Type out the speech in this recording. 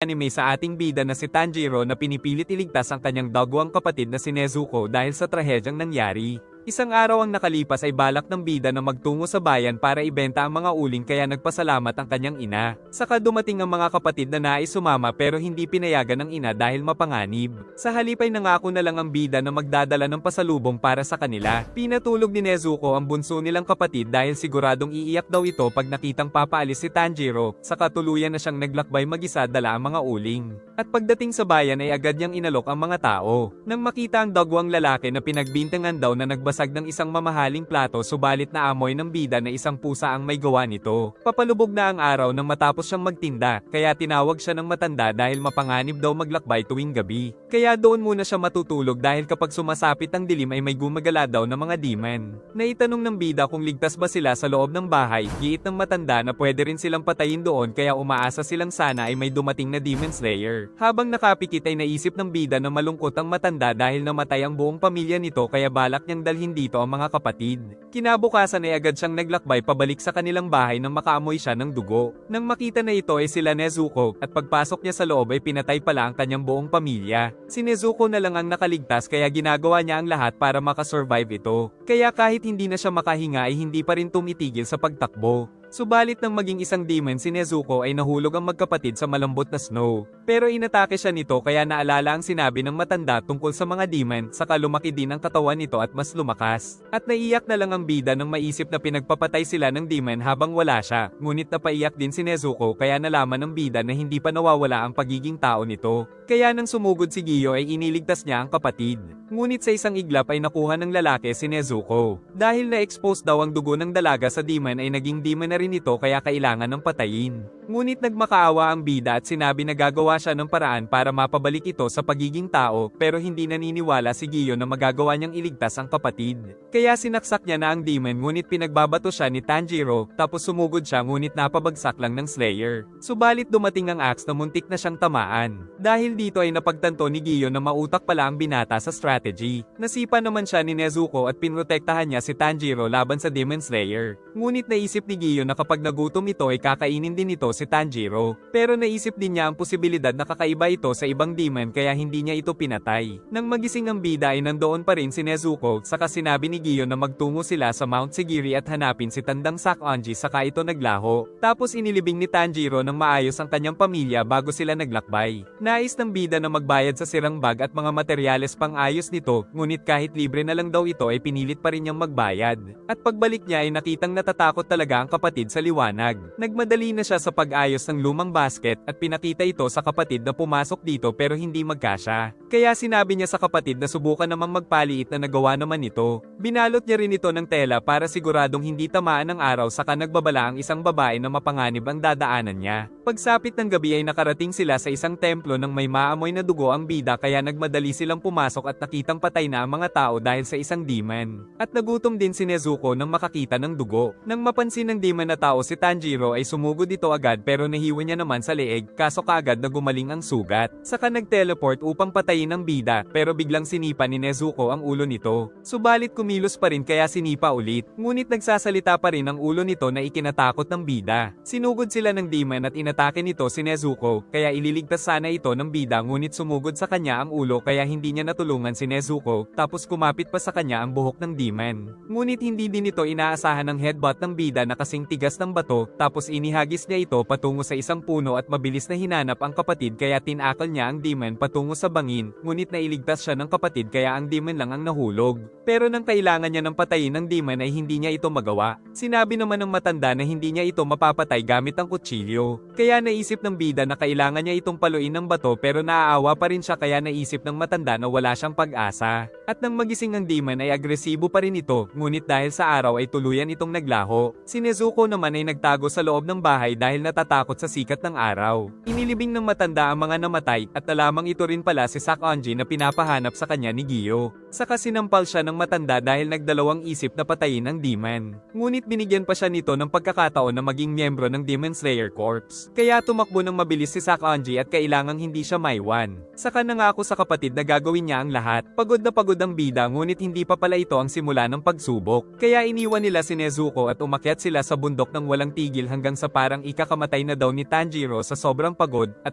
anime sa ating bida na si Tanjiro na pinipilit iligtas ang kanyang dagwang kapatid na si Nezuko dahil sa trahedyang nangyari. Isang araw ang nakalipas ay balak ng bida na magtungo sa bayan para ibenta ang mga uling kaya nagpasalamat ang kanyang ina. Saka dumating ang mga kapatid na nais sumama pero hindi pinayagan ng ina dahil mapanganib. Sa halip ay nangako na lang ang bida na magdadala ng pasalubong para sa kanila. Pinatulog ni Nezuko ang bunso nilang kapatid dahil siguradong iiyak daw ito pag nakitang papaalis si Tanjiro, saka tuluyan na siyang naglakbay mag-isa dala ang mga uling. At pagdating sa bayan ay agad niyang inalok ang mga tao. Nang makita ang dagwang lalaki na pinagbintangan daw na nagbasag ng isang mamahaling plato subalit naamoy ng bida na isang pusa ang may gawa nito. Papalubog na ang araw nang matapos siyang magtinda, kaya tinawag siya ng matanda dahil mapanganib daw maglakbay tuwing gabi. Kaya doon muna siya matutulog dahil kapag sumasapit ang dilim ay may gumagala daw na mga demon. Naitanong ng bida kung ligtas ba sila sa loob ng bahay, giit ng matanda na pwede rin silang patayin doon kaya umaasa silang sana ay may dumating na demon slayer. Habang nakapikit ay naisip ng bida na malungkot ang matanda dahil namatay ang buong pamilya nito kaya balak niyang dalhin dito ang mga kapatid. Kinabukasan ay agad siyang naglakbay pabalik sa kanilang bahay nang makaamoy siya ng dugo. Nang makita na ito ay sila Nezuko at pagpasok niya sa loob ay pinatay pala ang kanyang buong pamilya. Si Nezuko na lang ang nakaligtas kaya ginagawa niya ang lahat para makasurvive ito. Kaya kahit hindi na siya makahinga ay hindi pa rin tumitigil sa pagtakbo. Subalit nang maging isang demon si Nezuko ay nahulog ang magkapatid sa malambot na snow. Pero inatake siya nito kaya naalala ang sinabi ng matanda tungkol sa mga demon saka lumaki din ang katawan nito at mas lumakas. At naiyak na lang ang bida nang maisip na pinagpapatay sila ng demon habang wala siya. Ngunit napaiyak din si Nezuko kaya nalaman ng bida na hindi pa nawawala ang pagiging tao nito. Kaya nang sumugod si Giyo ay iniligtas niya ang kapatid. Ngunit sa isang iglap ay nakuha ng lalaki si Nezuko. Dahil na-expose daw ang dugo ng dalaga sa demon ay naging demon na rin ito kaya kailangan ng patayin. Ngunit nagmakaawa ang bida at sinabi na gagawa siya ng paraan para mapabalik ito sa pagiging tao pero hindi naniniwala si Giyo na magagawa niyang iligtas ang kapatid. Kaya sinaksak niya na ang demon ngunit pinagbabato siya ni Tanjiro tapos sumugod siya ngunit napabagsak lang ng Slayer. Subalit dumating ang axe na muntik na siyang tamaan. Dahil dito ay napagtanto ni Giyo na mautak pala ang binata sa strategy. Nasipa naman siya ni Nezuko at pinrotektahan niya si Tanjiro laban sa Demon Slayer. Ngunit naisip ni Giyo na kapag nagutom ito ay kakainin din ito si Tanjiro. Pero naisip din niya ang posibilidad na kakaiba ito sa ibang demon kaya hindi niya ito pinatay. Nang magising ang bida ay nandoon pa rin si Nezuko saka sinabi ni Giyo na magtungo sila sa Mount Sigiri at hanapin si Tandang Sakonji saka ito naglaho. Tapos inilibing ni Tanjiro ng maayos ang kanyang pamilya bago sila naglakbay. Nais ng bida na magbayad sa sirang bag at mga materyales pang ayos nito ngunit kahit libre na lang daw ito ay pinilit pa rin niyang magbayad. At pagbalik niya ay nakitang natatakot talaga ang kapatid sa liwanag. Nagmadali na siya sa pag-ayos ng lumang basket at pinakita ito sa kapatid na pumasok dito pero hindi magkasya. Kaya sinabi niya sa kapatid na subukan namang magpaliit na nagawa naman ito. Binalot niya rin ito ng tela para siguradong hindi tamaan ng araw saka nagbabala ang isang babae na mapanganib ang dadaanan niya. Pagsapit ng gabi ay nakarating sila sa isang templo nang may maamoy na dugo ang bida kaya nagmadali silang pumasok at nakitang patay na ang mga tao dahil sa isang demon. At nagutom din si Nezuko nang makakita ng dugo. Nang mapansin ng demon na tao si Tanjiro ay sumugod ito agad pero nahiwa niya naman sa leeg kaso kaagad na gumaling ang sugat. Saka nag-teleport upang patayin ang bida pero biglang sinipa ni Nezuko ang ulo nito. Subalit kumilos pa rin kaya sinipa ulit. Ngunit nagsasalita pa rin ang ulo nito na ikinatakot ng bida. Sinugod sila ng demon at inatake nito si Nezuko kaya ililigtas sana ito ng bida ngunit sumugod sa kanya ang ulo kaya hindi niya natulungan si Nezuko tapos kumapit pa sa kanya ang buhok ng demon. Ngunit hindi din ito inaasahan ng headbutt ng bida na kasing tigas ng bato tapos inihagis niya ito patungo sa isang puno at mabilis na hinanap ang kapatid kaya tinakal niya ang demon patungo sa bangin ngunit nailigtas siya ng kapatid kaya ang demon lang ang nahulog. Pero nang kailangan niya ng patayin ng demon ay hindi niya ito magawa. Sinabi naman ng matanda na hindi niya ito mapapatay gamit ang kutsilyo. Kaya naisip ng bida na kailangan niya itong paluin ng bato pero naaawa pa rin siya kaya naisip ng matanda na wala siyang pag-asa. At nang magising ang demon ay agresibo pa rin ito ngunit dahil sa araw ay tuluyan itong naglaho. Si Nezuko naman ay nagtago sa loob ng bahay dahil natatakot sa sikat ng araw. Inilibing ng matanda ang mga namatay at alamang ito rin pala si Sakonji na pinapahanap sa kanya ni Giyo. Saka sinampal siya ng matanda dahil nagdalawang isip na patayin ang demon. Ngunit binigyan pa siya nito ng pagkakataon na maging miyembro ng Demon Slayer Corps. Kaya tumakbo ng mabilis si Sakonji at kailangang hindi siya maiwan. Saka nangako sa kapatid na gagawin niya ang lahat. Pagod na pagod ang bida ngunit hindi pa pala ito ang simula ng pagsubok. Kaya iniwan nila si Nezuko at umakyat sila sa bundok ng walang tigil hanggang sa parang ikakamatay na daw ni Tanjiro sa sobrang pagod at